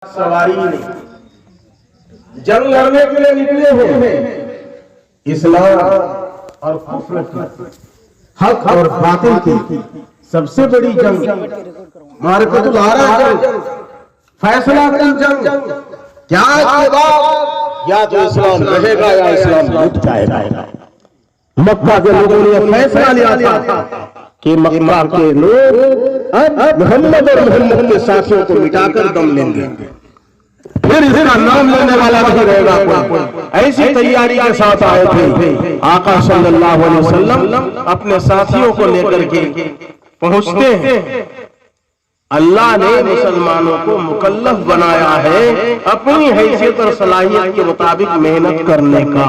सवारी नहीं, जंग लड़ने के लिए निकले हैं। इस्लाम और कुफ्र की, हक और बातिल की सबसे बड़ी जंग, मारकतुल आरा जंग, फैसला कुन जंग। क्या इसके बाद या तो इस्लाम रहेगा या इस्लाम लुट जाएगा। मक्का के लोगों ने फैसला लिया था कि मक्का के लोग अब मोहम्मद और मोहम्मद के साथियों को मिटाकर दम लेंगे, फिर इसका नाम लेने वाला नहीं रहेगा कोई। ऐसी तैयारी के साथ आए थे आका सल्लल्लाहु अलैहि वसल्लम। अपने साथियों को लेकर के पहुंचते हैं। अल्लाह ने मुसलमानों को मुकल्लफ बनाया है अपनी हैसियत और सलाहियत के मुताबिक मेहनत करने का।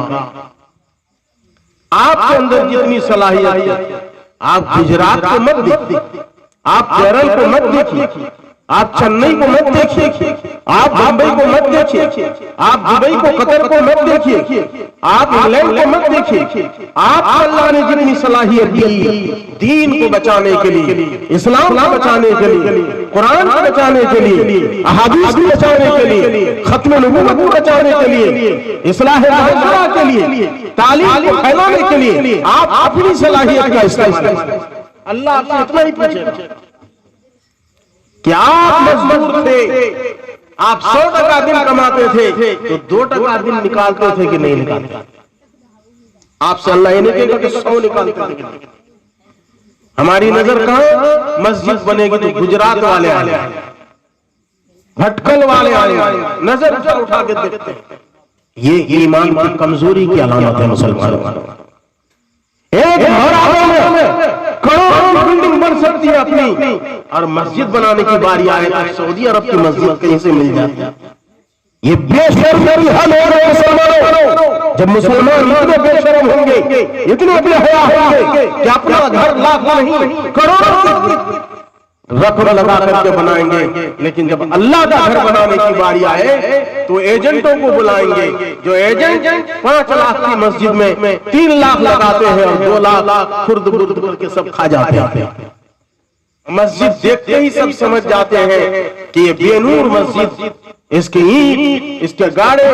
आपके अंदर जितनी सलाहियत है, आप गुजरात को मत देखिए, आप केरल को मत देखिए, आप चेन्नई को मत देखिए, आप बंबई को मत देखिए, आप दुबई को, कतर को मत देखिए, आप इंग्लैंड को मत देखिए। आप अल्लाह ने जितनी सलाहियत दी दीन को बचाने के लिए, इस्लाम को बचाने के लिए, कुरान को बचाने के लिए, अहादीस को बचाने के लिए, खत्म नबूवत को बचाने के लिए, इस्लाह माशरा के लिए, तालीम को फैलाने के लिए आप अपनी सलाहियत का इस्तेमाल। अल्लाह आपसे इतना ही पूछेगा क्या आप मजदूर थे, आप 100 दिन कमाते थे तो 2 दिन निकालते थे कि नहीं निकालते? आपसे अल्लाह ये नहीं कहेगा कि 100 निकालते थे। हमारी नजर कहां मस्जिद बनेगी तो गुजरात वाले आए, भटकल वाले आए, नजर उठा के देखते हैं। ये ईमान की कमजोरी की अलामत है मुसलमानों। एक मराबे में करोड़ों बिल्डिंग बन सकती है अपनी, और मस्जिद बनाने की बारी आए तो सऊदी अरब की मस्जिद कहीं से मिल जाती है। ये बेशर्मी हल हो रहे मुसलमानों। जब मुसलमान इतने बेशर्म होंगे, इतने बेहया होंगे कि अपना घर लाख नहीं करोड़ों रकम लगा करके बनाएंगे, लेकिन जब अल्लाह का घर बनाने की बारी आए तो एजेंटों को बुलाएंगे। जो एजेंट 5 लाख की मस्जिद में 3 लाख लगाते हैं और 2 लाख खुर्द बुर्द करके सब खा जाते हैं। मस्जिद देखते ही सब समझ जाते हैं कि ये बेनूर मस्जिद, इसके ईंट, इसके गाड़े,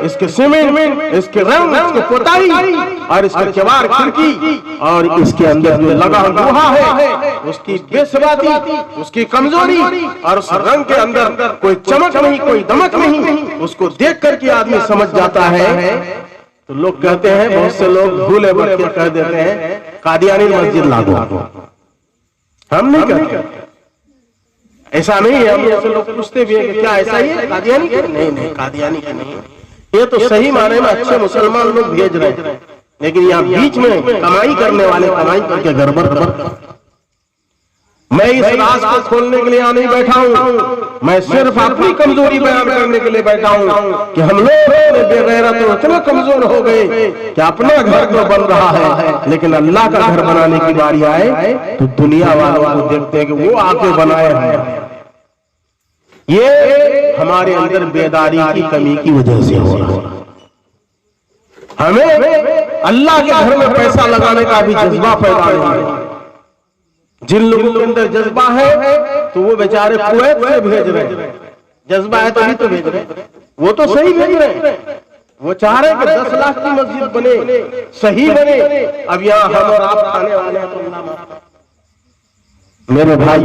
इसके सीमेंट, इसके रंग, इसके पोताई और इसके केवाड़ खिड़की और इसके अंदर जो लगा हुआ है उसकी बेसबाती, उसकी कमजोरी और उस रंग के अंदर कोई चमक नहीं, कोई दमक नहीं, उसको देख करके आदमी समझ जाता है। तो लोग कहते हैं, बहुत से लोग भूले भटके कह देते हैं कादियानी मस्जिद लागू। हम नहीं कहते, ऐसा नहीं है। हम ऐसे लोग पूछते भी हैं कि क्या ऐसा ही है कादियानी के? नहीं, कादियानी के नहीं। ये तो सही माने में अच्छे मुसलमान लोग भेज रहे हैं, लेकिन यहाँ बीच में कमाई करने वाले कमाई करके गड़बड़। मैं इस राज को खोलने के लिए यहाँ नहीं बैठा हूँ, मैं सिर्फ अपनी कमजोरी बयान करने के लिए बैठा हूँ कि हम लोग बेगैरत तो इतने कमजोर हो गए कि अपना घर तो बन रहा है, लेकिन अल्लाह का घर बनाने की बारी आए तो दुनिया वालों को देखते हैं कि वो आके बनाए हैं। ये हमारे अंदर बेदारी की कमी की वजह से हो रहा है। हमें अल्लाह के घर में पैसा लगाने का भी जज्बा पैदा नहीं है। जिन लोगों के अंदर जज्बा है तो वो बेचारे कुवैत से भेज रहे हैं। जज्बा है तभी तो भेज रहे हैं, वो तो सही भेज रहे हैं। वो चाह रहे हैं कि 10 लाख की मस्जिद बने, सही बने। अब यहाँ हम और आप खाने वाले हैं तो मेरे भाई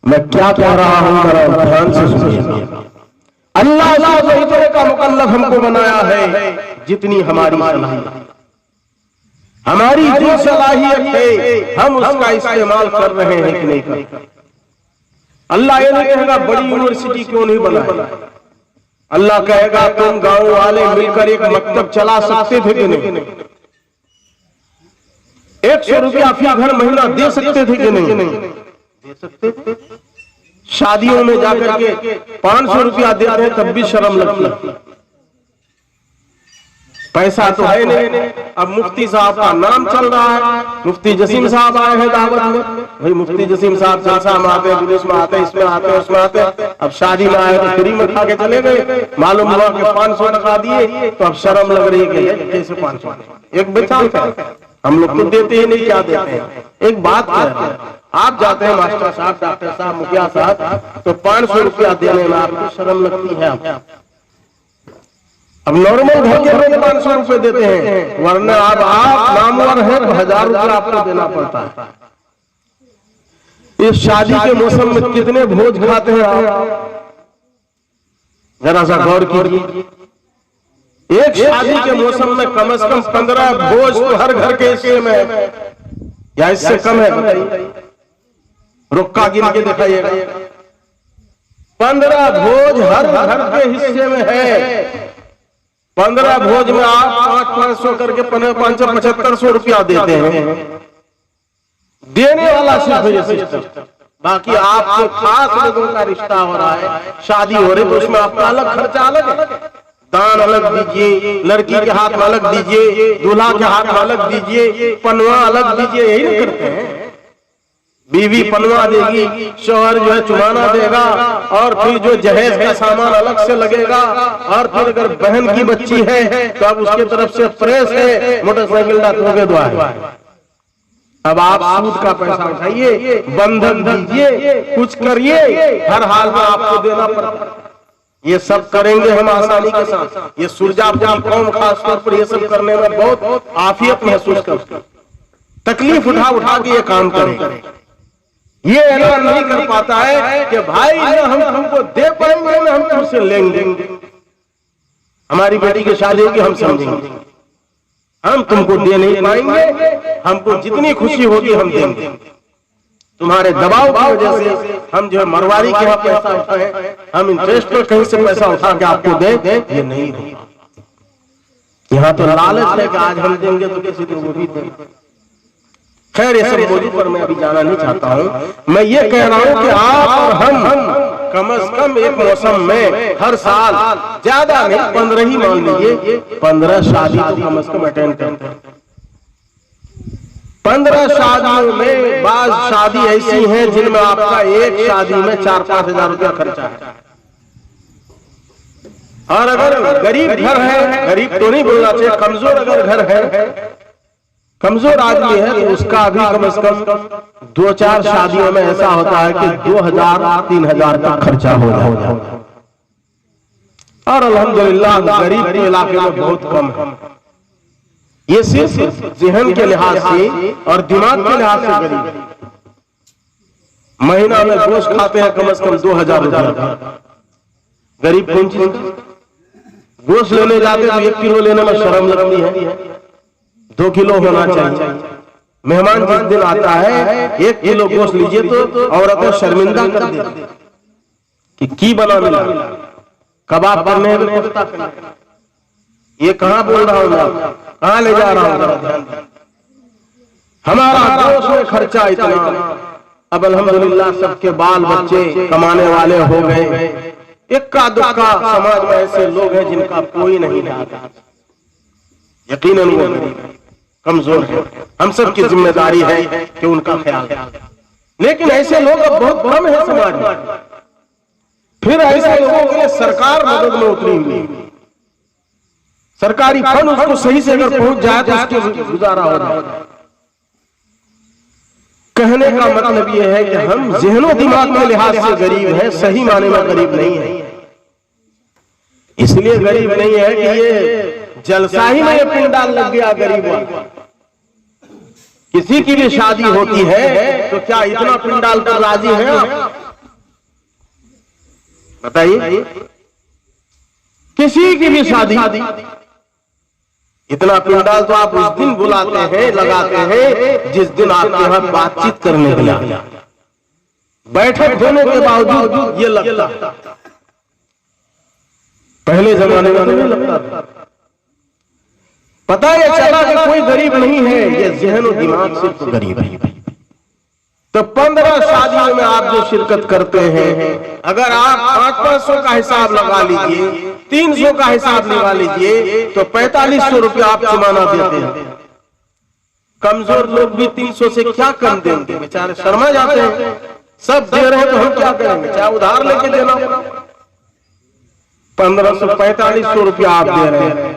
मैं क्या कह रहा हूं, जरा ध्यान से सुनिए। अल्लाह ने इतने का मुकल्लफ हमको बनाया है जितनी हमारी सलाहियत, हमारी जो सलाहियत है हम उसका इस्तेमाल कर रहे हैं कि नहीं कर। अल्लाह ये नहीं कहेगा बड़ी यूनिवर्सिटी क्यों नहीं बनाई, अल्लाह कहेगा तुम गांव वाले मिलकर एक मकतब चला सकते थे कि नहीं, 100 रुपया फी घर महीना दे सकते थे कि नहीं, दे सकते थे। शादियों में जाकर के 500 रुपया देते हैं तब भी शर्म लगती है। पैसा तो है नहीं। अब मुफ्ती साहब का नाम चल रहा है, मुफ्ती जसीम साहब आए हैं दावत में। भाई मुफ्ती जसीम साहब जलसा में आते हैं, जुलूस में आते हैं, इसमें आते हैं, उसमें आते हैं। अब शादी में आए तो फ्री में खा के चले गए, मालूम हुआ कि 500 लगा दिए तो अब शर्म लग रही है कि कैसे 500। एक बचा हम लोग तो देते ही नहीं, क्या देते हैं। एक बात कह रहे हैं, आप जाते हैं मास्टर साहब, डॉक्टर साहब, मुखिया साहब, तो 500 रुपया देने में आपको शर्म लगती है। अब नॉर्मल घर के लोग 500 रुपए देते हैं, वरना अब आप नामवर हैं तो 1000 रुपया आपको देना पड़ता है। इस शादी के मौसम में कितने भोज खाते हैं आप, जरा सा गौर कीजिए। एक शादी के मौसम में कम से कम 15 भोज तो हर घर के हिस्से में है, या इससे कम है बताइए, रुक्का गिन के दिखाइएगा। 15 भोज हर घर के हिस्से में है। 15 भोज में आप 500 करके 575 रुपया देते हैं, देने वाला सिर्फ ये सिस्टम। बाकी आपके खास लोगों का रिश्ता हो रहा है, शादी हो रही, तो उसमें आपका अलग खर्चा अलग है। दान अलग दीजिए, लड़की के हाथ में अलग दीजिए, दूल्हा के हाथ में अलग दीजिए, पनवा अलग दीजिए, यही नहीं करते हैं। बीवी पनवा देगी, शौहर जो है चुमाना देगा, और फिर जो जहेज का सामान अलग से लगेगा, और फिर अगर बहन की बच्ची है तो अब उसकी तरफ से प्रेस है, मोटरसाइकिल का दुआ है। अब आप सूद का पैसा उठाइए, बंधन दीजिए, कुछ करिए, हर हाल में आपको देना पड़ता है। ये सब करेंगे हम आसानी के साथ। ये सुरजापुरी कौम खासतौर पर ये सब करने में बहुत आफियत महसूस करती है, तकलीफ उठा उठा के ये काम करें। ये ऐलान नहीं कर पाता है कि भाई न हम तुमको दे पाएंगे न हम तुमसे लेंगे। हमारी बेटी की शादी होगी, हम समझेंगे, हम तुमको दे नहीं पाएंगे, हमको जितनी खुशी होगी हम देंगे। तुम्हारे दबाव की वजह से हम जो है मरवारी के यहाँ पैसा उठाए, हम इंटरेस्ट पर कहीं से पैसा उठा के आपको दे, ये नहीं होगा। यहाँ तो लालच है कि आज हम देंगे तो किसी को वो भी देंगे। खैर ये सब मौजूद पर मैं अभी जाना नहीं चाहता हूँ। मैं ये कह रहा हूँ कि आप और हम कम से कम एक मौसम में हर साल, ज्यादा नहीं 15 ही मान लीजिए, 15 शादी तो कम से कम अटेंड करते हैं। 15 शादियों में बाज शादी ऐसी हैं जिनमें आपका एक शादी में 4-5 हजार रुपया खर्चा है। और अगर गरीब घर है, गरीब तो नहीं बोलना चाहिए, कमजोर अगर घर है, कमजोर आदमी है, तो उसका भी कम से कम 2-4 शादियों में ऐसा होता है कि 2000-3000 तक खर्चा हो जाए। और अल्हम्दुलिल्लाह गरीब के इलाके में बहुत कम है। ये सिर्फ ज़हन के लिहाज से और दिमाग के लिहाज से गरीब। महीना में गोश्त खाते हैं कम से कम 2000 रुपया। गरीब कौन चीज, गोश्त लेने जाते तो 1 किलो लेने में शर्म लगती है, 2 किलो होना चाहिए। मेहमान जिस दिन आता है 1 किलो गोश्त लीजिए तो औरतें शर्मिंदा कर देती कि बना मिला, कबाब करने में कोफ्ता करने। ये कहां बोल रहा हूं मैं, कहां ले जा रहा हूं? हमारा गोश्त में खर्चा इतना। अब अल्हम्दुलिल्लाह सबके बाल बच्चे कमाने वाले हो गए। इक्का दुक्का समाज में ऐसे लोग हैं जिनका कोई नहीं आता, यकीनन वो कमजोर है। हम सब की जिम्मेदारी है कि उनका ख्याल रखें। लेकिन ऐसे लोग अब बहुत कम है समाज में। फिर ऐसे लोगों के लिए सरकार मदद में उतरी हुई, सरकारी फंड उसको सही से अगर पहुंच जाए तो उसके गुजारा हो जाए। कहने का मतलब यह है कि हम ज़हनो दिमाग के लिहाज से गरीब हैं, सही माने में गरीब नहीं है। इसलिए गरीब नहीं है कि ये जलसा ही में पिंडाल लग गया गरीब वाला। किसी की भी शादी होती है तो क्या इतना पिंडाल पर राजी हैं आप? बताइए, किसी की भी शादी इतना पिंडाल तो आप उस दिन बुलाते हैं, लगाते हैं जिस दिन आपके यहाँ बातचीत करने के लिए, बैठक होने के बावजूद ये लगता। पहले जमाने में तो नहीं लगता था। पता ये चला कि कोई गरीब नहीं है, ये ज़हन और दिमाग सिर्फ गरीब है। तो 15 शादियों में आप जो शिरकत करते हैं, अगर आप 500 का हिसाब लगा लीजिए, 300 का हिसाब लगा लीजिए, तो 4500 रुपया आप जुर्माना देते हैं। कमजोर लोग भी 300 से क्या कम देंगे, बेचारे शर्मा जाते हैं। सब दे रहे हैं तो हम क्या करेंगे, चाहे उधार लेके देना पड़ा। 1500-4500 रुपया आप दे रहे हैं,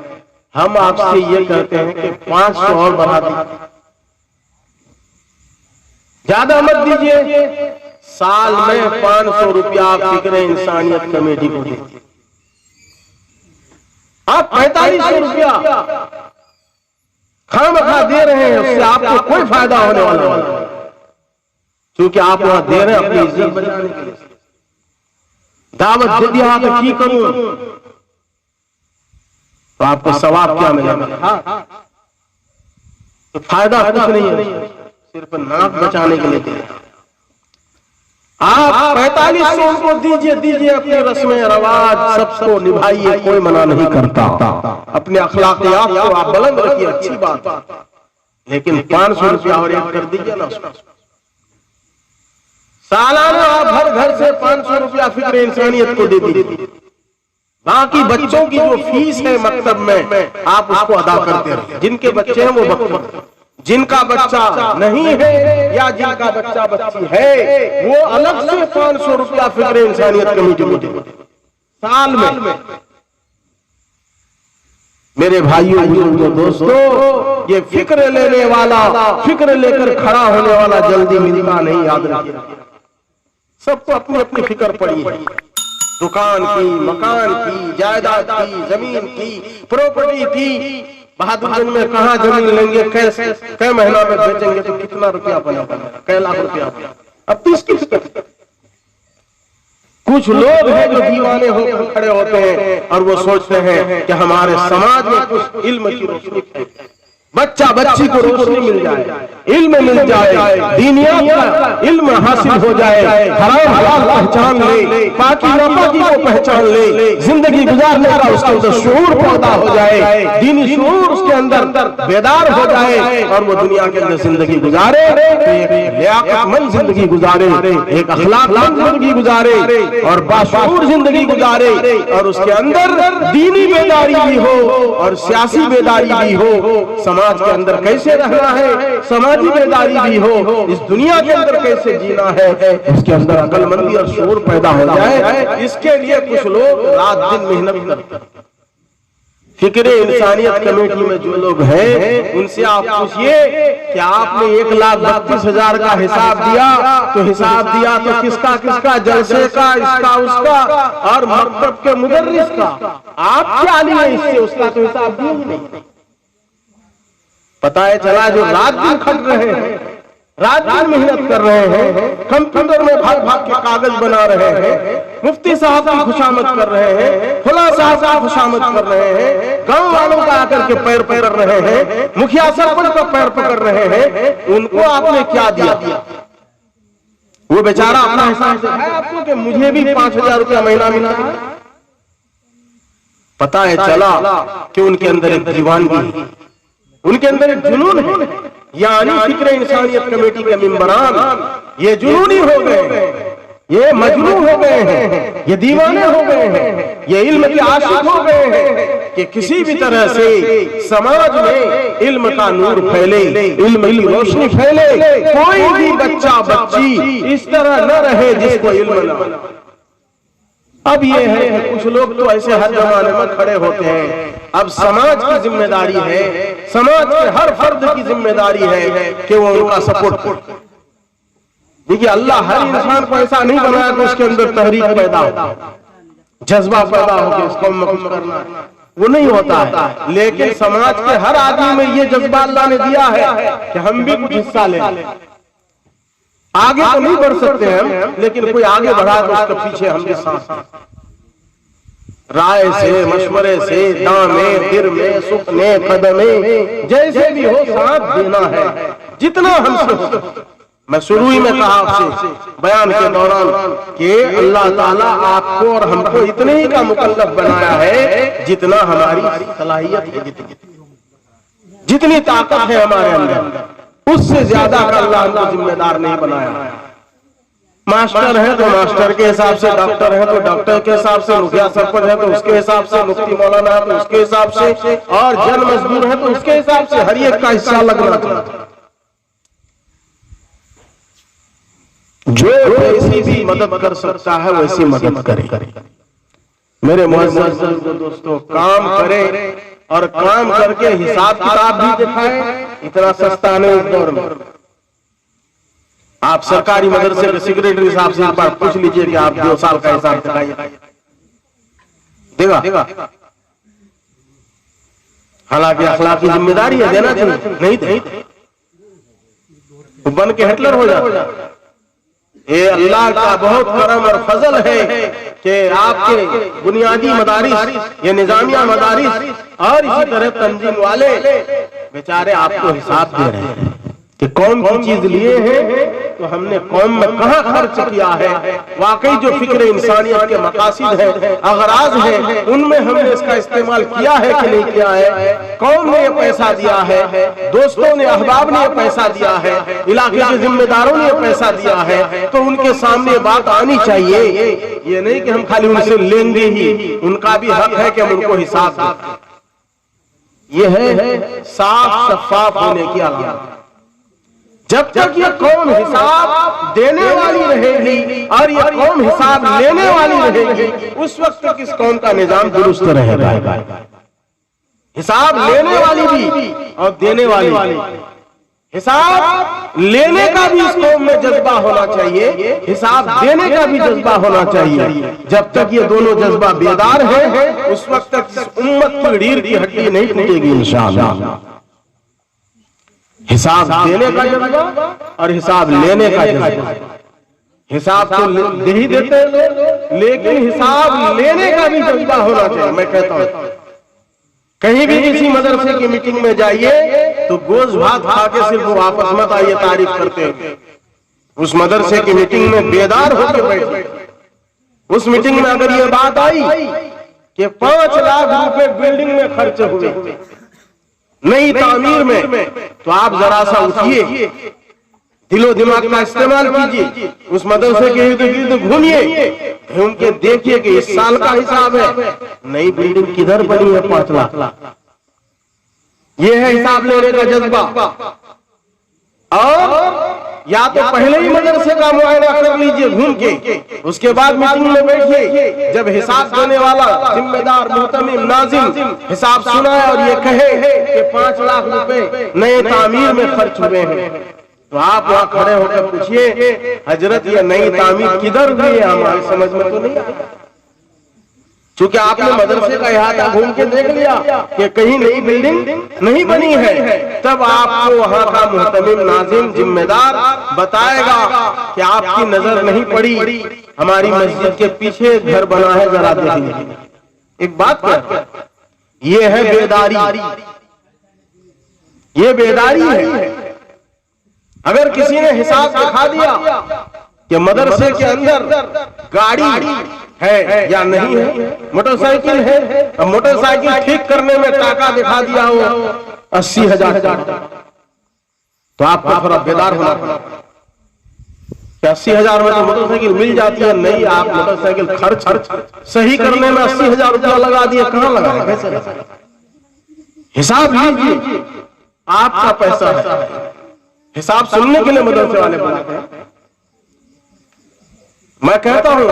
हम आपसे ये कहते हैं कि 500 और बढ़ा दी। ज्यादा मत दीजिए, साल में 500 रुपया आप फिक्र इंसानियत कमेटी को दीजिए। आप 4500 रुपया खामखा दे रहे हैं, उससे आपको कोई फायदा होने वाला नहीं, क्योंकि आप वहां दे रहे हैं अपनी इज्जत बचाने के लिए। दावत दे दिया तो की करूं, तो आपको सवाब क्या मिलेगा? तो फायदा कुछ नहीं है, सिर्फ नाक बचाने के लिए दे। आप 4500 को दीजिए अपनी रस्में रवाज सबको निभाइए, कोई मना नहीं करता। अपने अखलाकियात को आप बुलंद रखिए, अच्छी बात, लेकिन 500 रुपया और एक कर दीजिए ना। सालाना आप हर घर से 500 रुपया फिक्र इंसानियत को दे दीजिए। बाकी बच्चों की जो फीस है मकतब में, आप उसको अदा करते रहिए। जिनके बच्चे हैं वो बच्चे, जिनका बच्चा नहीं है या जिनका बच्चा बच्ची है, वो अलग से 500 रुपया फिक्र इंसानियत कमेटी को दे साल में। मेरे भाइयों बुजुर्गों दोस्तों, ये फिक्र लेने वाला, फिक्र लेकर खड़ा होने वाला जल्दी मिलता नहीं, याद रखिए। सबको अपनी अपनी फिक्र पड़ी है, दुकान की, मकान की, जायदाद की, जमीन की, प्रॉपर्टी की। बहादुरगंज में कहाँ जमीन लेंगे, कैसे, कै महीना में बेचेंगे तो कितना रुपया बनेगा, कै लाख रुपया। अब 30 की फिक्र। कुछ लोग हैं जो दीवाने होकर खड़े होते हैं और वो सोचते हैं कि हमारे समाज में कुछ इल्म की रोशनी है, बच्चा बच्ची को रोशनी मिल जाए, इल्म मिल जाए, दीनियात का इल्म हासिल हो जाए, हराम हलाल पहचान ले, पाकी नापाकी को पहचान ले, जिंदगी गुजारने का उसके अंदर शऊर पैदा हो जाए, दीनी शऊर उसके अंदर बेदार हो जाए और वो दुनिया के अंदर जिंदगी गुजारे, एक लियाकतमंद जिंदगी गुजारे, एक अखलाकमंद जिंदगी गुजारे और बाशऊर जिंदगी गुजारे, और उसके अंदर दीनी बेदारी भी हो और सियासी बेदारी भी हो। समाज के अंदर कैसे रहना है, समाजी बेदारी भी हो, इस दुनिया के अंदर कैसे जीना है, इसके अंदर अकलमंदी और शऊर पैदा हो जाए। इसके लिए कुछ लोग रात दिन मेहनत करते हैं। फिक्र इंसानियत कमेटी में जो लोग हैं, उनसे आप पूछिए कि आपने 1,32,000 का हिसाब दिया, तो हिसाब दिया तो किसका किसका, जलसे का, इसका उसका और मकतब के मुदर्रिस का। आप क्या लिए इससे, उसका तो हिसाब दिया ही नहीं। पता है चला जो रात दिन खट रहे हैं, रात दिन मेहनत कर रहे हैं, कंप्यूटर में भाग भाग के कागज बना रहे हैं, मुफ्ती साहब की खुशामद कर रहे हैं, फला साहब का खुशामद कर रहे हैं, गांव वालों का आकर के पैर पकड़ रहे हैं, मुखिया सरपंच का पैर पकड़ रहे हैं, उनको आपने क्या दिया? वो बेचारा अपना हिसाब से है आपको कि मुझे भी 5,000 रुपया महीना मिला है। पता है चला कि उनके अंदर एक दीवानगी, उनके अंदर एक जुनून है। यानी फिक्र इंसानियत कमेटी के मेंबरान ये जुनूनी हो गए, ये मजनून हो गए हैं, ये दीवाने हो गए हैं, ये इल्म के आशिक हो गए हैं कि किसी भी तरह से समाज में इल्म का नूर फैले, इल्म की रोशनी फैले, कोई भी बच्चा बच्ची इस तरह न रहे जिसको इल्म न। अब ये है कि कुछ लोग तो ऐसे हर जमाने में खड़े होते हैं। अब समाज की जिम्मेदारी है, समाज के हर फर्द की जिम्मेदारी है कि वो उनका सपोर्ट करे। देखिए अल्लाह हर इंसान को ऐसा नहीं बनाया कि उसके अंदर तहरीक पैदा हो, जज्बा पैदा हो कि इसको कुछ करना है, वो नहीं होता है। लेकिन समाज के हर आदमी में ये जज्बा अल्लाह ने दिया है कि हम भी कुछ हिस्सा लें। आगे तो नहीं बढ़ सकते हम, लेकिन कोई आगे बढ़ा तो उसके पीछे हम भी साथ, राय से, मशवरे से, दामे, दिर में, सुखने, कदमे, जैसे भी हो साथ देना है जितना हमसे हो। मैं शुरू ही में कहा आपसे बयान के दौरान कि अल्लाह ताला आपको और हमको इतने ही का मुकल्लफ बनाया है जितना हमारी सलाहियत है, जितनी ताकत है हमारे अंदर, उससे ज्यादा का अल्लाह हमको जिम्मेदार नहीं बनाया। मास्टर है तो मास्टर के हिसाब से, डॉक्टर है तो डॉक्टर के हिसाब से, मुखिया सरपंच है तो उसके हिसाब से, मुफ्ती मौलाना है तो उसके हिसाब से, और जन मजदूर है तो उसके हिसाब से, हर एक का हिस्सा लगना चाहिए। जो वैसी भी मदद कर सकता है वैसी मदद करे। मेरे मुअज़्ज़ज़ दोस्तों, काम करें और काम करके हिसाब किताब भी दिखाएं, इतना सस्ता नहीं इस दौर में। आप सरकारी मदरसे के सेक्रेटरी साहब से एक बार पूछ लीजिए कि आप 2 साल का हिसाब दिखाइए, देगा? हालांकि अखलाकी जिम्मेदारी है, देना चाहिए, नहीं दे तो बन के हिटलर हो जाता। ये अल्लाह का बहुत करम और फजल है कि आपके बुनियादी मदारिस, ये निजामिया मदारिस और इसी तरह तंजीम वाले बेचारे आपको हिसाब दे रहे हैं कि कौन कौन चीज लिए हैं, तो हमने कौम में कहाँ खर्च किया है। वाकई जो फिक्र इंसानियत के मकासिद है, अगराज है, उनमें हमने इसका इस्तेमाल किया है कि नहीं किया है। कौम ने ये पैसा दिया है, दोस्तों ने, अहबाब ने ये पैसा दिया है, इलाके के जिम्मेदारों ने ये पैसा दिया है, तो उनके सामने बात आनी चाहिए। ये नहीं कि हम खाली उनसे लेंगे ही, उनका भी हक है कि हम उनको हिसाब दें। ये है साफ शफाफ होने की अलामत। जब तक ये कौम हिसाब देने वाली रहेगी और ये कौम हिसाब लेने वाली रहेगी, उस वक्त तक इस कौम का निजाम दुरुस्त रहेगा। हिसाब लेने वाली भी और देने वाली, हिसाब लेने का भी इस कौम में जज्बा होना चाहिए, हिसाब देने का भी जज्बा होना चाहिए। जब तक ये दोनों जज्बा बेदार है, उस वक्त तक इस उम्मत की रीढ़ की हड्डी नहीं टूटेगी इंशाअल्लाह। हिसाब देने का जज्बा और हिसाब लेने का जज्बा। हिसाब तो दे ही देते हैं, लेकिन हिसाब लेने का भी जज्बा होना चाहिए। मैं कहता हूं कहीं भी किसी मदरसे की मीटिंग में जाइए तो गोश्त भात खा के सिर्फ वापस मत आइए तारीफ करते हैं। उस मदरसे की मीटिंग में बेदार होकर बैठे। उस मीटिंग में अगर ये बात आई कि 5 लाख रुपए बिल्डिंग में खर्च हुए नई तामीर में, तो आप जरा सा उठिए, दिलो दिमाग का इस्तेमाल कीजिए, उस मदरसे के इर्द गिर्द घूमिए, घूम के देखिए कि इस साल का हिसाब है, नई बिल्डिंग किधर बनी है 5 लाख। ये है हिसाब लेने का जज्बा। और या तो पहले ही मदरसे का मुआयना कर लीजिए घूम के, उसके बाद मीटिंग में बैठिए। जब हिसाब देने वाला जिम्मेदार मुहतमिम नाज़िम हिसाब सुनाए और ये कहे कि 5 लाख रुपए नए तामीर में खर्च हुए हैं, तो आप वहां खड़े होकर पूछिए, हजरत ये नई तामीर किधर हुई है, हमारी समझ में तो नहीं आया। चूंकि आपने मदरसे का इहाता घूम के देख लिया कि कहीं नई बिल्डिंग नहीं बनी है, तब आपको वहां का मुहतमिम नाज़िम जिम्मेदार बताएगा कि आपकी नजर नहीं पड़ी, हमारी मस्जिद के पीछे घर बना है, जरा देखिए। एक बात क्या, ये है बेदारी, ये बेदारी है। अगर किसी ने हिसाब दिखा दिया कि मदरसे के अंदर गाड़ी है या नहीं है, मोटरसाइकिल है, अब मोटरसाइकिल ठीक करने में टाका दिखा दिया हो 80,000, तो आपको थोड़ा बेदार होना पड़ा। 80,000 में तो मोटरसाइकिल मिल जाती है, नहीं आप मोटरसाइकिल खर्च सही करने में 80,000 रुपया लगा दिए, कहां लगा, कैसे? हिसाब लीजिए, आपका पैसा है। हिसाब सुनने के लिए मदरसे वाले बुलाते हैं। मैं कहता हूं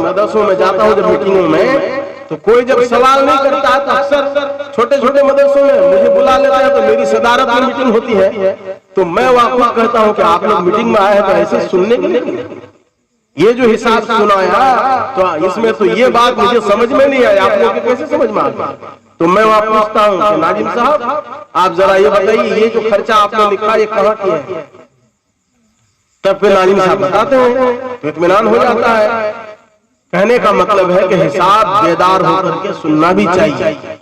मदरसों में जाता हूं जब मीटिंगों में, तो कोई जब सवाल नहीं करता है तो अक्सर छोटे छोटे मदरसों में मुझे बुला लेते हैं, तो मेरी सदारत में मीटिंग होती है, तो मैं वाकई कहता हूं कि आप लोग मीटिंग में आए हैं तो ऐसे सुनने के लिए, ये जो हिसाब सुनाया तो इसमें तो ये बात मुझे समझ में नहीं आई, आप लोग कैसे समझ में आ गया? तो मैं वहां पूछता हूं कि नाजिम साहब आप जरा ये बताइए, ये जो खर्चा आपने लिखा ये कहाँ किया है? तब फिर नाजिम साहब बताते हैं तो इत्मीनान हो जाता है। कहने का मतलब है कि हिसाब बेदार होकर के सुनना भी चाहिए।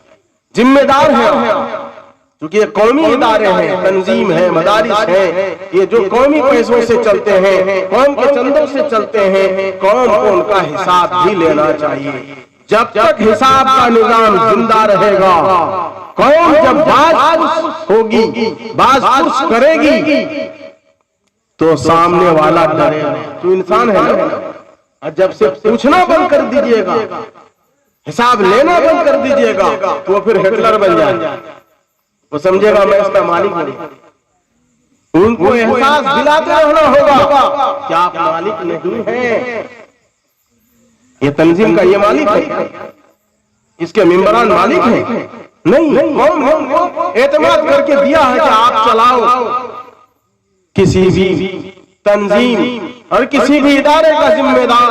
जिम्मेदार है, क्योंकि ये कौमी इदारे हैं, तंजीम है, मदारिस है, ये जो कौमी पैसों से चलते हैं, कौम के चंदों से चलते हैं, कौम को उनका हिसाब भी लेना चाहिए। जब तक हिसाब का निजाम जिंदा रहेगा, कौम जब बाज होगी, बाज करेगी, तो सामने वाला डरेगा। तो इंसान है ना, और जब से पूछना बंद कर दीजिएगा, हिसाब लेना बंद कर दीजिएगा, तो फिर हिटलर बन जाएगा। वो समझेगा मैं इसका मालिक हूं। उनको एहसास दिलाते रहना होगा कि आप मालिक नहीं हैं, ये तंजीम का ये मालिक है, इसके मेंबरान मालिक हैं नहीं। कौन हमको एतमाद करके दिया है कि आप चलाओ, किसी भी तंजीम और किसी भी इदारे का जिम्मेदार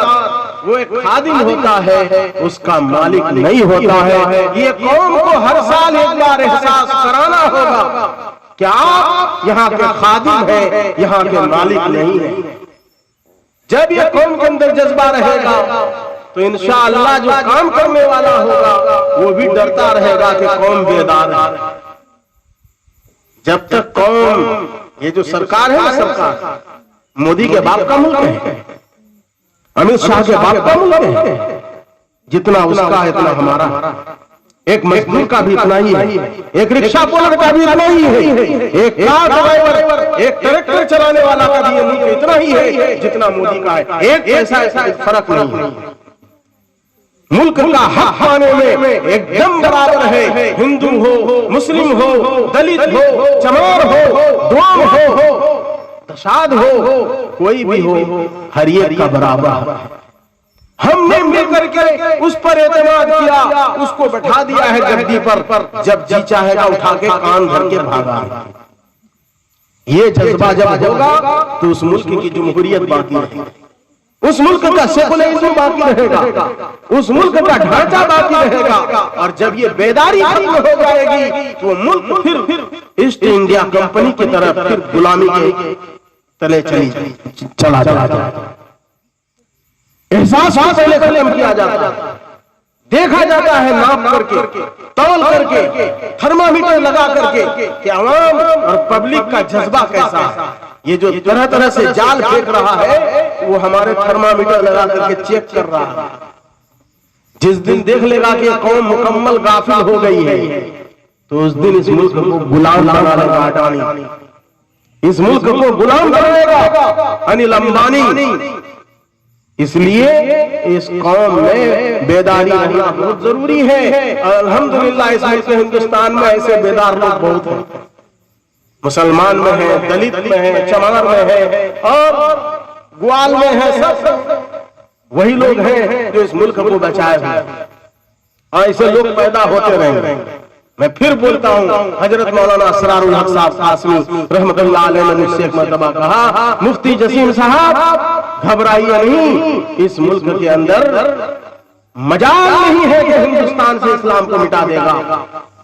वो एक खादिम होता है, उसका मालिक नहीं होता है। ये कौम को हर साल एक बार एहसास कराना होगा कि आप यहाँ के खादिम हैं, यहाँ के मालिक नहीं है। जब ये कौम के अंदर जज्बा रहेगा तो इंशाअल्लाह जो काम करने वाला होगा वो भी डरता रहेगा कि कौम बेदार है। जब तक कौम, ये जो सरकार है ना, सरकार मोदी के बाप का मुल्क है, अमित शाह के बाप का मुल्क है, जितना उसका इतना हमारा। एक मजदूर का भी इतना ही है, एक रिक्शा पुलर का भी इतना ही है, एक कार ड्राइवर, एक ट्रैक्टर चलाने वाला का भी ये मुल्क इतना ही है जितना मोदी का है। एक ऐसा फर्क नहीं है। मुल्क का हक पाने में एकदम बराबर है। हिंदू हो, मुस्लिम हो, दलित हो, चमार हो, दोम हो, तशाद हो, कोई भी हो, हर एक का बराबर है। हमने मिलकर के उस पर एतमाद किया, उसको बैठा दिया है गद्दी पर, जब जी चाहेगा उठा के कान भर के भागा। ये जज्बा जब होगा तो उस मुल्क की जमहूरियत बाकी रहेगी, उस मुल्क का सेकुलरिज्म बाकी रहेगा, उस मुल्क का ढांचा बाकी रहेगा। और जब ये बेदारी खत्म हो जाएगी तो मुल्क फिर ईस्ट इंडिया कंपनी की तरफ फिर गुलामी के तले चला जाएगा। एहसास पहले खत्म किया जाता है, देखा जाता है नाप करके, तौल करके, थर्मामीटर लगा करके कि आवाम और पब्लिक का जज्बा कैसा है। ये जो तरह तरह से जाल फेंक रहा है वो हमारे थर्मामीटर लगा करके चेक कर रहा है। जिस दिन देख लेगा कि कौम मुकम्मल गाफिल हो गई है तो उस दिन इस मुल्क को गुलाम बना लेगा अडानी, इस मुल्क को गुलाम बनाएगा अनिल अंबानी। इसलिए इस कौम में बेदारी रहना बहुत जरूरी है। अल्हम्दुलिल्लाह इस मुल्क हिंदुस्तान में ऐसे बेदार लोग बहुत हैं। मुसलमान में है, दलित में है, चमार में है और ग्वाल में है, सब वही लोग हैं जो इस मुल्क को बचाए हुए। और ऐसे लोग पैदा होते रहेंगे। मैं फिर बोलता हूँ, हजरत मौलाना असरारुल हक साहब कासमी रहमतुल्लाह अलैह ने मुझसे एक मरतबा कहा, मुफ्ती जसीम साहब घबराइए नहीं, इस मुल्क के अंदर मजाल नहीं है कि हिंदुस्तान से इस्लाम को मिटा देगा।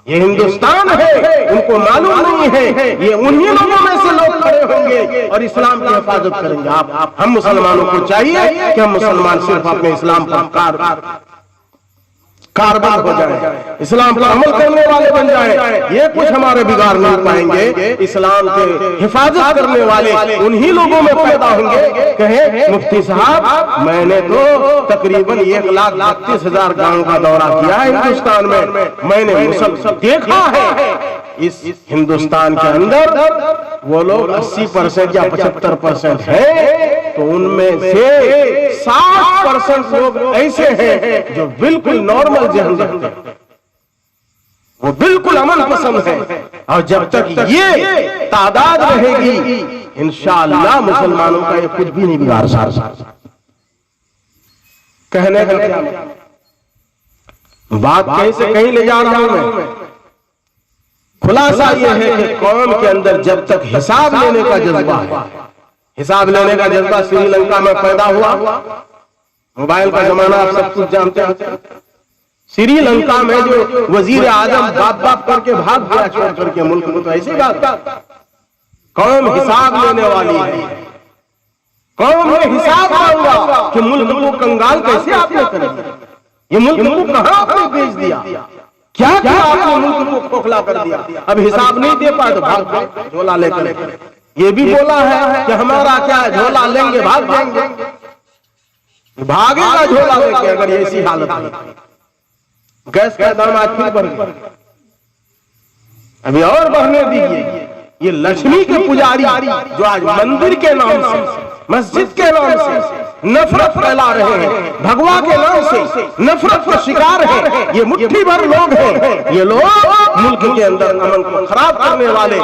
ये हिंदुस्तान है, उनको मालूम नहीं है, ये उन्हीं लोगों में से लोग खड़े होंगे और इस्लाम की हिफाजत करेंगे। आप हम मुसलमानों को चाहिए कि हम मुसलमान सिर्फ अपने इस्लाम पर कारबंद हो जाए, इस्लाम पर अमल करने वाले बन जाए। ये कुछ हमारे बिगाड़ नहीं पाएंगे। इस्लाम के हिफाजत करने वाले उन्हीं लोगों में पैदा होंगे। कहे मुफ्ती साहब, मैंने तो तकरीबन 1,32,000 गांव का दौरा किया है हिंदुस्तान में। मैंने मुसलमान देखा है इस हिंदुस्तान के अंदर वो लोग 80% या 75% है, तो उनमें से 60% लोग ऐसे हैं जो बिल्कुल नॉर्मल जहन रखते हैं, वो बिल्कुल अमन पसंद है। और जब तक ये तादाद रहेगी इंशाअल्लाह मुसलमानों का ये कुछ भी नहीं बिगाड़ सकता। कहने का क्या बात कहीं से कहीं ले जा रहा हूं मैं। खुलासा यह है कि कौम के अंदर जब तक हिसाब लेने का जज्बा है, हिसाब लेने का जज्बा श्रीलंका में पैदा हुआ। मोबाइल का जमाना आप सब कुछ जानते हैं। श्रीलंका में जो वजीर आजम बाप बाप करके भाग गया छोड़ करके मुल्क में, तो ऐसी बात कौम हिसाब लेने वाली है। कौम में हिसाब आऊंगा कि मुल्क को कंगाल कैसे आपने कर दिया, ये मुल्क को कहां आपने भेज दिया, क्या क्या आपने मुल्क को खोखला कर दिया। अब हिसाब नहीं दे पाए तो भाग गए झोला लेकर। ये भी बोला है कि हमारा क्या झोला लेंगे भाग जाएंगे, भागेगा झोला लेके अगर ऐसी हालत है। गैस का दाम आज फिर बढ़ गया, अभी और बढ़ने दीजिए। ये लक्ष्मी के पुजारी जो आज मंदिर के नाम से, मस्जिद के नाम से नफरत फैला रहे हैं, भगवा के नाम से नफरत के शिकार हैं, ये मुट्ठी भर लोग हैं। ये लोग मुल्क के अंदर अमन को खराब करने वाले,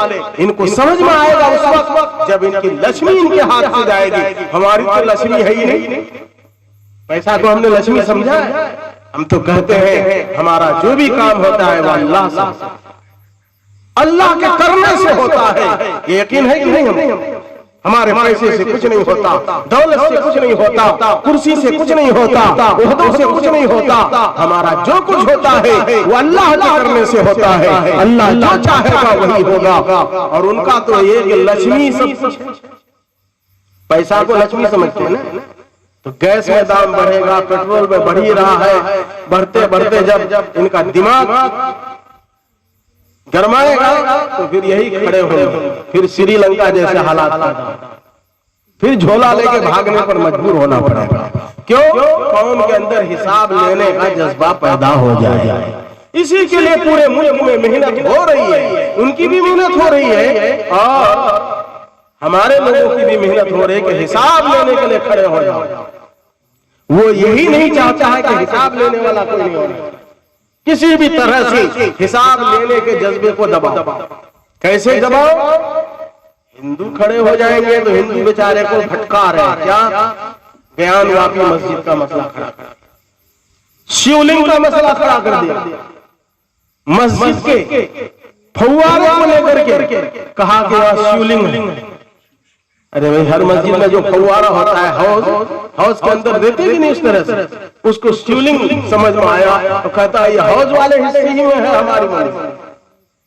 इनको समझ में आएगा उस वक्त जब इनकी लक्ष्मी इनके हाथ से जाएगी। हमारी तो लक्ष्मी है ही नहीं, पैसा को हमने लक्ष्मी समझा है। हम तो कहते हैं हमारा जो भी काम होता है वो अल्लाह से, अल्लाह के करने से होता है। ये यकीन है कि नहीं? हमारे पैसे से कुछ नहीं होता, दौलत से कुछ नहीं होता, कुर्सी से कुछ नहीं होता, ओहदों से कुछ नहीं होता। हमारा जो कुछ होता है वो अल्लाह के करने से होता है। अल्लाह जो चाहेगा वही होगा। और उनका तो ये कि लक्ष्मी सब कुछ, पैसा को लक्ष्मी समझते हैं ना। तो गैस में दाम बढ़ेगा, पेट्रोल में बढ़ ही रहा है, बढ़ते बढ़ते जब इनका दिमाग गरमाएगा तो फिर यही खड़े होंगे, फिर श्रीलंका जैसे हालात पैदा, फिर झोला लेके भागने पर मजबूर होना पड़ेगा। क्यों? कौम के अंदर हिसाब लेने का जज्बा पैदा हो जाए। इसी के लिए पूरे मुल्क में मेहनत हो रही है, उनकी भी मेहनत हो रही है और हमारे लोगों की भी मेहनत हो रही है कि हिसाब लेने के लिए खड़े हो जाओ। वो यही नहीं चाहता है कि हिसाब लेने वाला कोई नहीं होना। किसी भी तरह से हिसाब लेने के जज्बे को दबाओ। कैसे दबाओ? हिंदू खड़े हो जाएंगे तो हिंदू बेचारे को भटका रहे, क्या बयान वापी मस्जिद का मसला खड़ा कर, शिवलिंग का मसला खड़ा कर दिया, मस्जिद के फव्वारे को लेकर के कहा कि वह शिवलिंग है। अरे भाई, हर मस्जिद में जो फव्वारा होता है हौज के अंदर देते भी नहीं इस तरह से, उसको शिवलिंग समझ में आया तो कहता है ये हौज वाले हिस्से ही में है हमारी मस्जिद,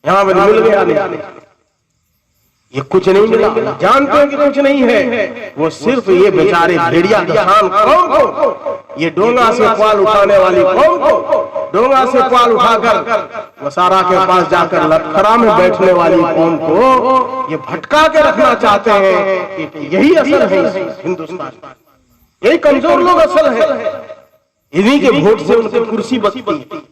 यहाँ पर मिल गया नहीं, ये कुछ नहीं मिला। जानते हैं कि कुछ नहीं है, वो सिर्फ ये बेचारे भेड़िया किसान कौम को, ये डोंगा से पाल उठाने वाली कौम को, डोंगा से पाल उठाकर वसारा के पास जाकर लटखरा में बैठने वाली कौम को ये भटका के रखना चाहते हैं कि यही असल है हिंदुस्तान, यही कमजोर लोग असल है, इन्हीं के वोट से उनकी कुर्सी बचती है।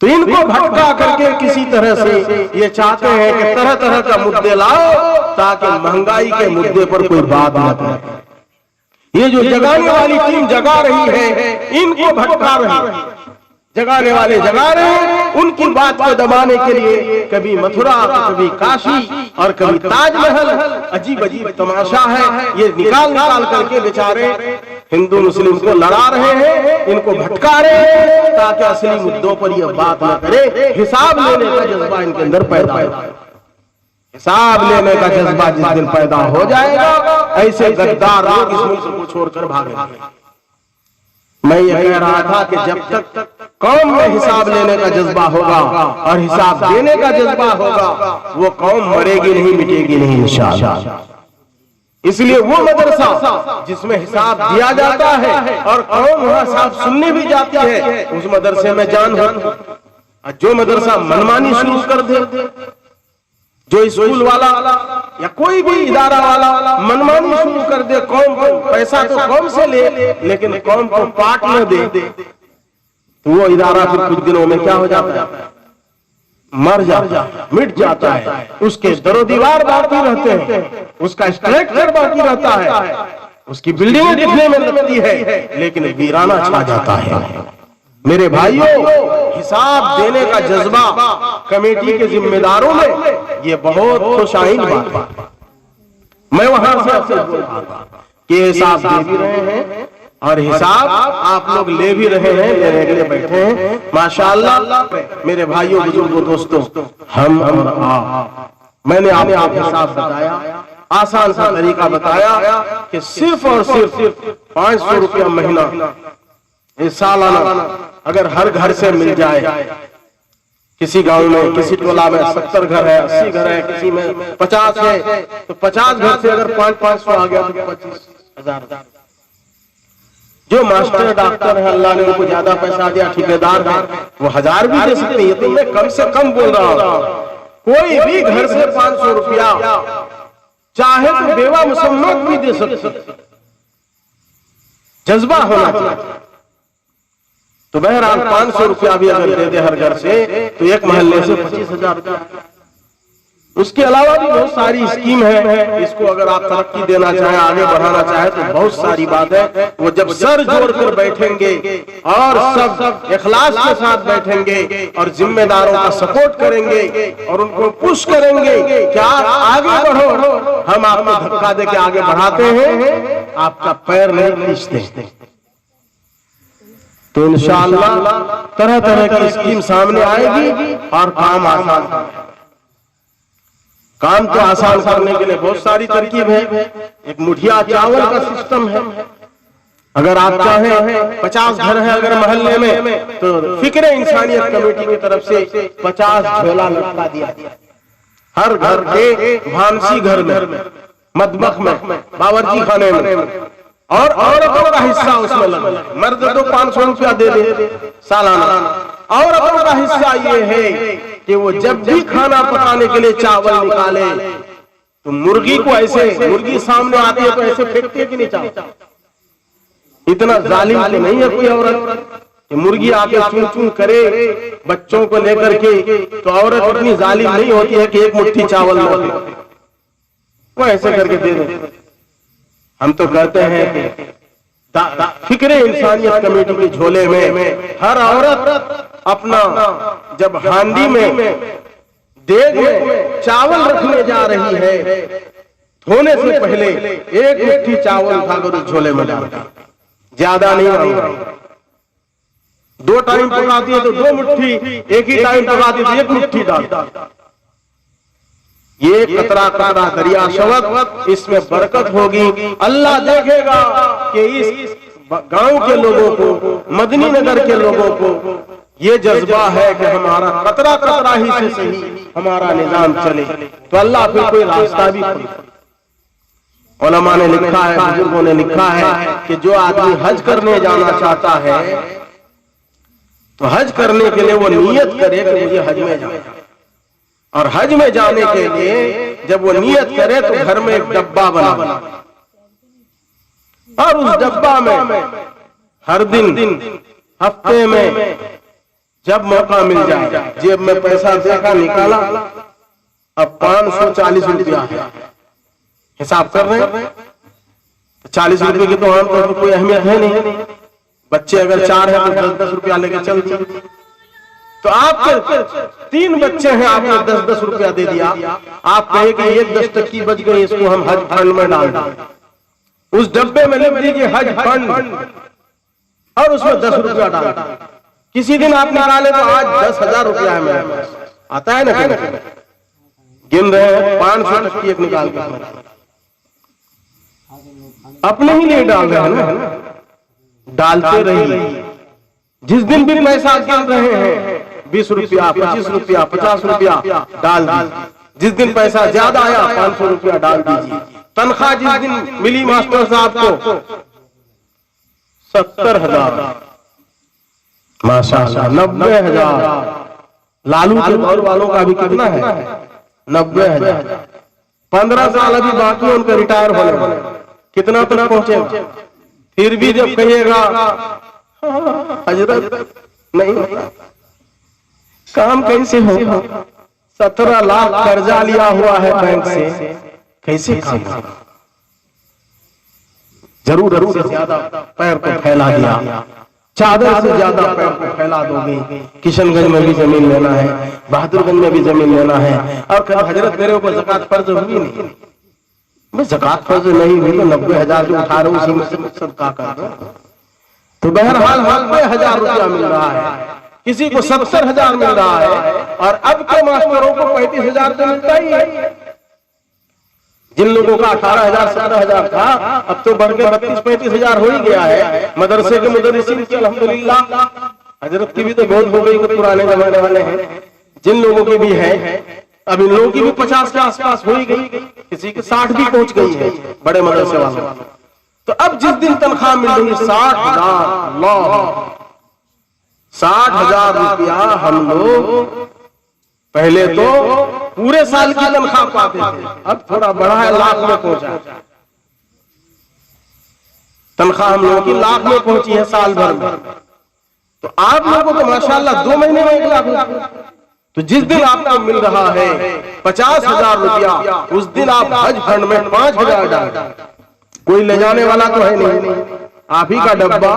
तो इनको भटका करके किसी तरह से ये चाहते हैं कि तरह तरह का मुद्दे लाओ ताकि महंगाई के मुद्दे पर कोई बात न करे। ये जो जगाने वाली टीम जगा रही है, इनको भटका रही है। जगाने वाले जगा रहे हैं, उनकी बात को दबाने के लिए कभी मथुरा, कभी काशी और कभी ताजमहल, अजीब अजीब तमाशा है। ये निकाल निकाल करके बेचारे हिंदू मुस्लिम को लड़ा रहे हैं, इनको भटका रहे हैं ताकि असली मुद्दों पर ये बात न करे। हिसाब लेने का जज्बा इनके अंदर पैदा हो, हिसाब लेने का जज्बा जिस दिन पैदा हो जाएगा, ऐसे गद्दार लोग इस मुल्क को छोड़कर भागेंगे। मैं ये कह रहा था कि जब तक कौम में हिसाब लेने का जज्बा होगा और हिसाब देने का जज्बा होगा, वो कौम मरेगी नहीं, मिटेगी नहीं इंशाअल्लाह। इसलिए वो मदरसा जिसमें हिसाब दिया जाता है और कौम वहां हिसाब सुनने भी जाती है, उस मदरसे में जान हो। जो मदरसा मनमानी शुरू कर दे, जो स्कूल वाला या कोई भी इदारा वाला मनमानी शुरू कर दे, कौम को पैसा तो कौम से ले लेकिन कौम को पार्ट न दे, तो वो इदारा फिर कुछ दिनों में क्या हो जाता है? मर जाता है, मिट जाता है। उसके दरो दीवार बाकी रहते हैं, उसका स्ट्रक्चर बाकी रहता है, उसकी बिल्डिंग दिखने में लगती है लेकिन वीराना छा जाता है। मेरे भाइयों, हिसाब देने का जज्बा कमेटी के जिम्मेदारों में ये बहुत खुशाइन बात है। मैं वहां से आपसे बोल रहा था कि हिसाब दे भी रहे हैं और हिसाब आप लोग ले भी रहे हैं, लेने के लिए बैठे हैं माशाअल्लाह। मेरे भाइयों, बुजुर्गों, दोस्तों, मैंने आपको हिसाब बताया, आसान सा तरीका बताया कि सिर्फ और सिर्फ 500 रुपया महीना सालाना अगर हर घर से मिल जाए, किसी गांव में, किसी टोला में 70 घर है, 80 घर है, किसी में 50 है, तो 50 घर से अगर 500 आ गया तो 25,000। जो मास्टर डॉक्टर है, अल्लाह ने उनको ज्यादा पैसा दिया, ठेकेदार है, वो 1000 भी दे सकते हैं। तो मैं कम से कम बोल रहा हूं, कोई भी घर से 500 रुपया चाहे तो बेवा मुसम्मत भी दे सकते, जज्बा होना चाहिए। तो बहरहाल 500 रुपया भी अगर दे दे हर घर से तो एक महल्ले से 25,000 रुपया। उसके अलावा भी बहुत सारी स्कीम है, इसको अगर आप तरक्की देना चाहें, आगे बढ़ाना चाहें तो बहुत सारी बात है। वो जब सर जोड़ कर बैठेंगे और सब इखलास के साथ बैठेंगे और जिम्मेदारों का सपोर्ट करेंगे और उनको पुश करेंगे कि आप आगे बढ़ो, हम आपको धक्का दे के आगे बढ़ाते हैं, आपका पैर नहीं खींचते, तो इंशाअल्लाह तरह तरह की स्कीम सामने आएगी और काम आसान काम को आसान करने के लिए बहुत सारी तरकीब है। एक मुठिया चावल का सिस्टम है। अगर आप चाहें 50 घर है अगर मोहल्ले में, तो फिक्र इंसानियत कमेटी की तरफ से 50 झोला लटका दिया। हर घर के भानसी घर में, मदबख में, बावर्ची खाने में, और औरतों का हिस्सा उसमें लगा। मर्द तो 500 रुपया दे दे सालाना। औरतों का हिस्सा ये है कि वो जब भी खाना पकाने के लिए चावल निकाले तो मुर्गी को ऐसे, मुर्गी सामने आती है तो ऐसे फेंकती है कि नहीं चावल। इतना जालिम तो नहीं है कोई औरत कि मुर्गी आके चूं चूं करे बच्चों को लेकर के। तो औरत इतनी जालिम नहीं होती है कि एक मुट्ठी चावल वो ऐसे करके दे दे। हम तो कहते हैं कि फिक्र इंसानियत कमेटी के झोले में हर औरत अपना जब हांडी में देग में चावल रखने जा रही है, धोने से पहले एक मुट्ठी चावल उठाकर उस झोले में डालती। ज्यादा नहीं, 2 टाइम पकाती है तो 2 मुट्ठी, एक ही टाइम पकाती है तो 1 मुट्ठी डालती। ये कतरा कतरा दरिया शवत, इसमें बरकत होगी। अल्लाह देखेगा कि इस गांव के लोगों को, मदनी नगर के लोगों को ये जज्बा है कि हमारा कतरा कतरा ही से सही हमारा निजाम चले, तो अल्लाह फिर कोई रास्ता भी खोले। उलमा ने लिखा है, बुजुर्गों ने लिखा है कि जो आदमी हज करने जाना चाहता है तो हज करने के लिए वो नियत करे कि मुझे हज में जाना। और हज में जाने के लिए जब वो नियत करे तो घर में एक डब्बा बना, और उस डब्बा में हर दिन हफ्ते में जब मौका मिल जाए, जेब में पैसा देखा निकाला, अब 540 रुपया है, हिसाब कर रहे हैं। 40 रुपए की तो आमतौर पर कोई अहमियत है नहीं। बच्चे अगर 4 है तो 10-10 रुपया लेके चल दिए। तो आपके 3 बच्चे हैं, आपने 10-10 रुपया दे दिया। आप कहे कि 1 टक्की बच गई, इसको हम हज फंड में डाल दें। उस डब्बे में लिख दीजिए हज फंड, और उसमें 10 रुपया डाल दें। किसी दिन आप निकाले तो आज 10,000 रुपया है मेरे पास, आता है ना, गिन रहे हैं 500 टक्की एक निकाल के अपने ही लिए डाल रहे हैं ना। डालते रहिए। जिस दिन भी पैसा गिन रहे हैं 20 रुपया, 25 रुपया, 50 रुपया डाल दीजिए। जिस दिन पैसा ज्यादा आया 500 रुपया डाल दीजिए। तनख्वाह जिस दिन मिली मास्टर साहब को 70,000, माशाअल्लाह 90,000। लालू के दौर वालों का भी कितना है? 90,000। 15 साल अभी बाकी उनका रिटायर होने वाले, कितना तक पहुंचे? फिर भी जब कहिएगा हजरत नहीं होता, काम कैसे होगा? 17 लाख कर्जा लिया हुआ है बैंक से, कैसे काम होगा? जरूरत से ज्यादा पैर को फैला दिया, चादर से ज्यादा पैर को फैला दोगे। किशनगंज में भी जमीन लेना है, बहादुरगंज में भी जमीन लेना है, और कल हजरत मेरे ऊपर ज़कात फर्ज हुई नहीं, मैं ज़कात फर्ज नहीं हुई तो 90,000 जो उठा रहा हूं उसी में से सदका कर दो। तो बहरहाल 90,000 रुपया मिल रहा है, किसी को 70,000 मिल रहा है, और अब के मास्टरों को 35,000 तो मिलता ही है। जिन लोगों का 18,000 17,000 था, अब तो बढ़ के 32-35,000 हो ही गया है। मदरसे के मुदर्रिसीन की अल्हम्दुलिल्लाह, हजरत की भी तो बहुत हो गई, पुराने जमाने वाले हैं। जिन लोगों की भी है, अब इन लोगों की भी 50 के आसपास हो ही गई, किसी की 60 भी पहुंच गई है बड़े मदरसे वालों। तो अब जिस दिन तनख्वाह मिल रही है 60,000, 60,000 रुपया हम लोग पहले तो पूरे साल की तनख्वाह पाते थे, अब थोड़ा बढ़ा है, लाख में पहुंचा। तनख्वाह हम लोगों की लाख में पहुंची है साल भर में। तो आप लोगों को माशाल्लाह 2 महीने में 1 लाख। तो जिस दिन आपको मिल रहा है 50,000 रुपया, उस दिन आप हज फंड में 5,000 डाल। कोई ले जाने वाला तो है नहीं, आप ही का डब्बा,